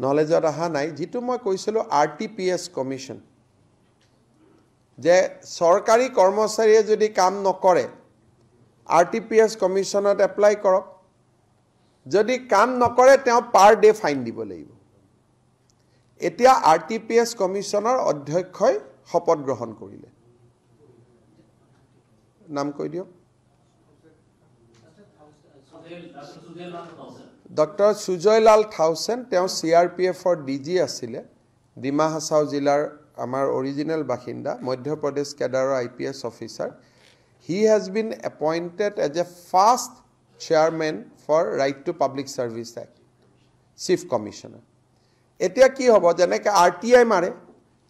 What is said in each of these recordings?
নলেজত অহা নাই যেটো মই কৈছিলোঁ RTPS কমিশন যে সৰকাৰি কৰ্মচাৰীয়ে যদি কাম নকৰে RTPS কমিশনত এপ্লাই কৰক যদি কাম নকৰে তেওঁ পাৰ ডে ফাইন দিব লাগিব এতিয়া RTPS কমিশনৰ অধ্যক্ষই শপত গ্ৰহণ কৰিলে নাম কৈ দিও ডক্টৰ সুজয়লাল থাউচেন তেওঁ CRPF ৰ DG আছিলে ডিমা হাছাও জিলাৰ আমাৰ অৰিজিনেল বাসিন্দা Madhya Pradesh কেডাৰৰ IPS officer he has been appointed as a first chairman for right to public service act chief commissioner এতিয়া কি হ'ব যেনেকৈ RTI মাৰে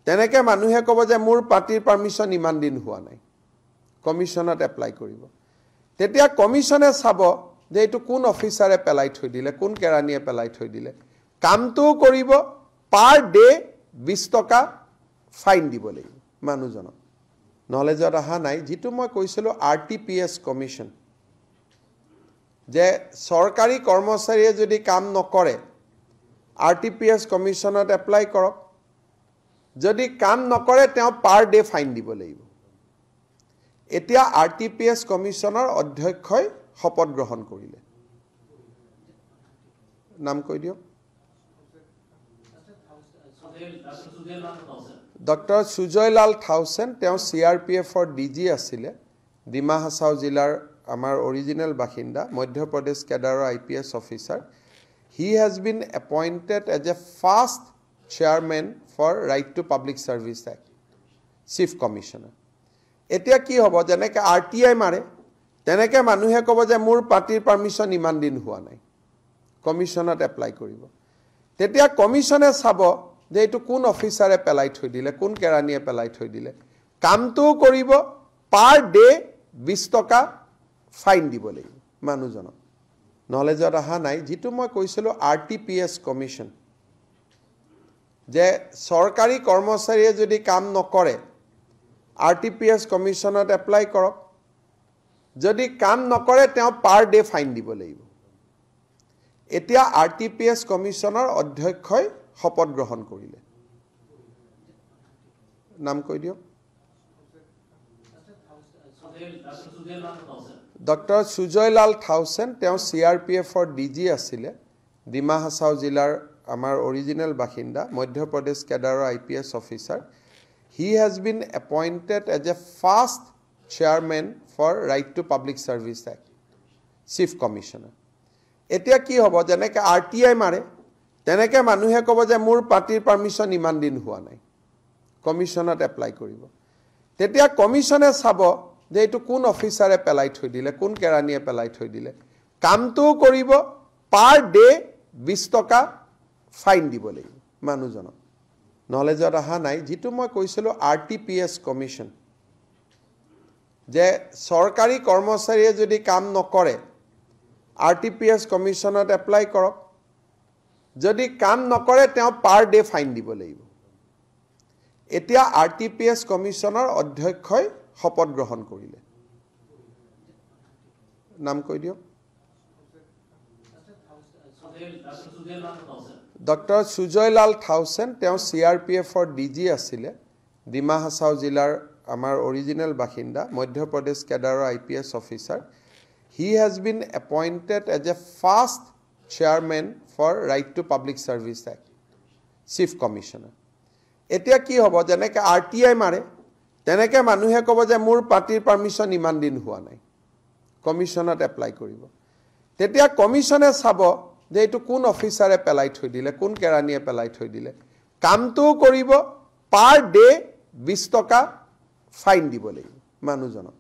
তেনেকৈ মানুহে ক'ব যে মোৰ পাৰ্টিৰ পাৰমিশন ইমান দিন হোৱা নাই কমিশনত এপ্লাই কৰিব তেতিয়া কমিশনে চাব যে এটো কোন অফিচাৰে পেলাই থৈ দিলে কোন কেৰানিয়ে পেলাই থৈ দিলে কামটো কৰিব পাৰ ডে 20 টকা ফাইন দিব লাগিব মানুহজনক নলেজত অহা নাই যেটো মই কৈছিলোঁ RTPS কমিশন যে সৰকাৰি কৰ্মচাৰীয়ে যদি কাম নকৰে RTPS কমিশনত এপ্লাই কৰক যদি কাম নকৰে তেওঁ পাৰ ডে ফাইন দিব লাগিব এতিয়া RTPS কমিশনৰ অধ্যক্ষই শপত গ্ৰহণ কৰিলে নাম কৈ দিও ডক্টৰ সুজয়লাল থাউচেন তেওঁ CRPF ৰ DG আছিলে ডিমা হাছাও জিলাৰ আমাৰ অৰিজিনেল বাসিন্দা Madhya Pradesh কেডাৰৰ IPS officer he has been appointed as a first chairman for right to public service act chief commissioner এতিয়া কি হ'ব যেনেকৈ RTI মাৰে তেনেকৈ মানুহে ক'ব যে মোৰ পাৰ্টিৰ পাৰমিশন ইমান দিন হোৱা নাই কমিশনত এপ্লাই কৰিব তেতিয়া কমিশনে চাব যে এটো কোন অফিচাৰে পেলাই থৈ দিলে কোন কেৰানিয়ে পেলাই থৈ দিলে কামটো কৰিব পাৰ ডে 20 টকা ফাইন দিব লাগিব মানুহজনক নলেজত অহা নাই যেটো মই কৈছিলোঁ RTPS কমিশন যে সৰকাৰি কৰ্মচাৰীয়ে যদি কাম নকৰে RTPS কমিশনত এপ্লাই কৰক যদি কাম নকৰে তেওঁ পাৰ ডে ফাইন দিব লাগিব এতিয়া RTPS কমিশনৰ অধ্যক্ষই শপত গ্ৰহণ কৰিলে নাম কৈ দিও ডক্টৰ সুজয়লাল থাউচেন তেওঁ CRPF ৰ DG আছিলে ডিমা হাছাও জিলাৰ আমাৰ অৰিজিনেল বাসিন্দা Madhya Pradesh কেডাৰৰ IPS officer he has been appointed as a first chairman for right to public service act chief commissioner এতিয়া কি হ'ব যেনেকৈ RTI মাৰে তেনেকৈ মানুহে ক'ব যে মোৰ পাৰ্টিৰ পাৰমিশন ইমান দিন হোৱা নাই কমিশনত এপ্লাই কৰিব তেতিয়া কমিশনে চাব যে এটো কোন অফিচাৰে পেলাই থৈ দিলে কোন কেৰানিয়ে পেলাই থৈ দিলে কামটো কৰিব পাৰ ডে 20 টকা ফাইন দিব লাগিব মানুহজনক নলেজত অহা নাই যেটো মই কৈছিলোঁ RTPS কমিশন যে সৰকাৰি কৰ্মচাৰীয়ে যদি কাম নকৰে RTPS কমিশনত এপ্লাই কৰক যদি কাম নকৰে তেওঁ পাৰ ডে ফাইন দিব লাগিব এতিয়া RTPS কমিশনৰ অধ্যক্ষই শপত গ্ৰহণ কৰিলে নাম কৈ দিও ডক্টৰ সুজয়লাল থাউচেন তেওঁ CRPF ৰ DG আছিলে ডিমা হাছাও জিলাৰ আমাৰ অৰিজিনেল বাসিন্দা Madhya Pradesh কেডাৰৰ IPS officer he has been appointed as a first chairman for right to public service act chief commissioner এতিয়া কি হ'ব যেনেকৈ RTI মাৰে তেনেকৈ মানুহে ক'ব যে মোৰ পাৰ্টিৰ পাৰমিশন ইমান দিন হোৱা নাই কমিশনত এপ্লাই কৰিব তেতিয়া কমিশনে চাব যে এটো কোন অফিচাৰে পেলাই থৈ দিলে কোন কেৰানিয়ে পেলাই থৈ দিলে কামটো কৰিব পাৰ ডে 20 টকা ফাইন দিব লাগিব মানুহজনক